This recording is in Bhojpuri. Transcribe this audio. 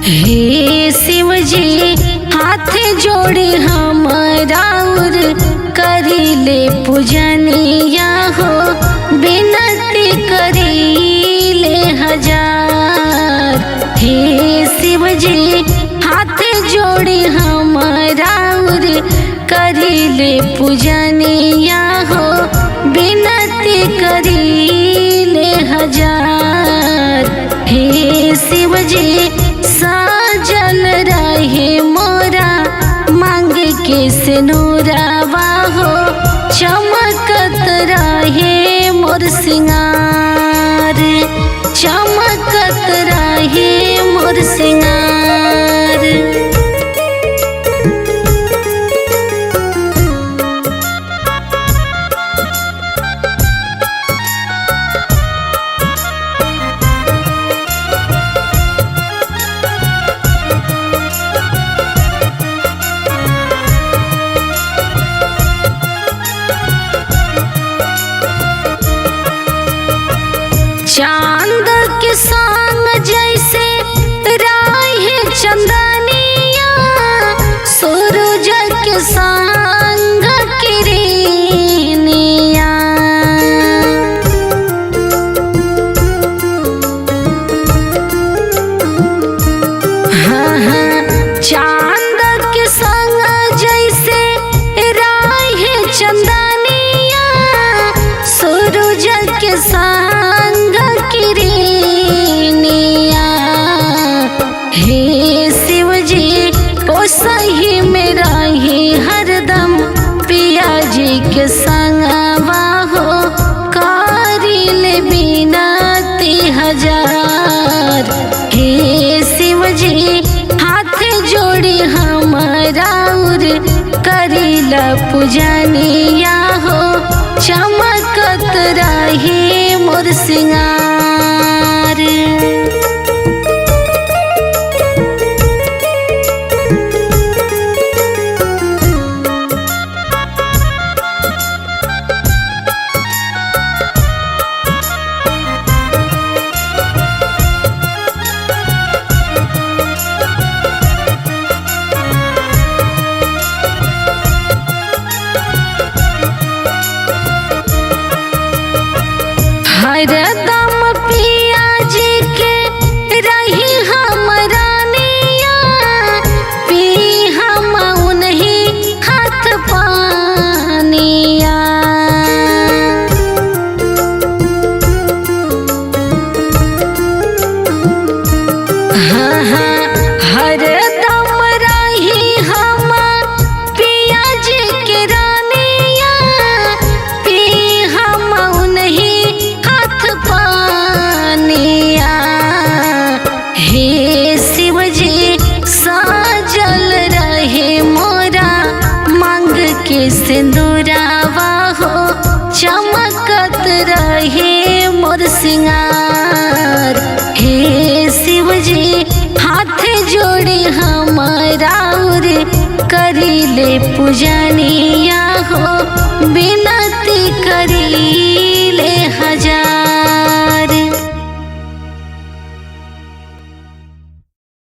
हे शिव जी हाथ जोड़े हमारा और करीले पूजनिया हो, विनती करीले हजार। हे शिव जी हाथ जोड़े हमारा और करीले पूजनिया हो, विनती करीले हजार। हे शिव जी साजल रहे मोरा मांग के सिनुरवा हो, चमकत रहे मोर सिंगार, चमकत रहे मोर सिंगार। चांद के संग जैसे राहे चंदनिया, सूरज के संग किरनिया। हाँ हाँ चांद के संग जैसे राहे चंदनिया, सूरज के संग किरनिया। हे शिव जी ओ सही में रही हरदम पिया जी के संगवा हो, करीले विनती हजार। हे शिव जी हाथ जोड़ी हमारा और करीला पूजनिया हो, चमकत रहे मोर सिंगार। हरदम पिया जी के रही हम रानिया, पी हम उन्हीं हाथ पानिया। हाँ हाँ हरदम रही हम पिया जी के रानिया, पी हम उन्हीं पानिया। हे शिव जी साजल रहे मोरा मांग के सिंदूरवा हो, चमकत रहे मोर सिंगार। हे शिव जी हाथ जोड़े हमारा और करीले पूजनिया हो, विनती करी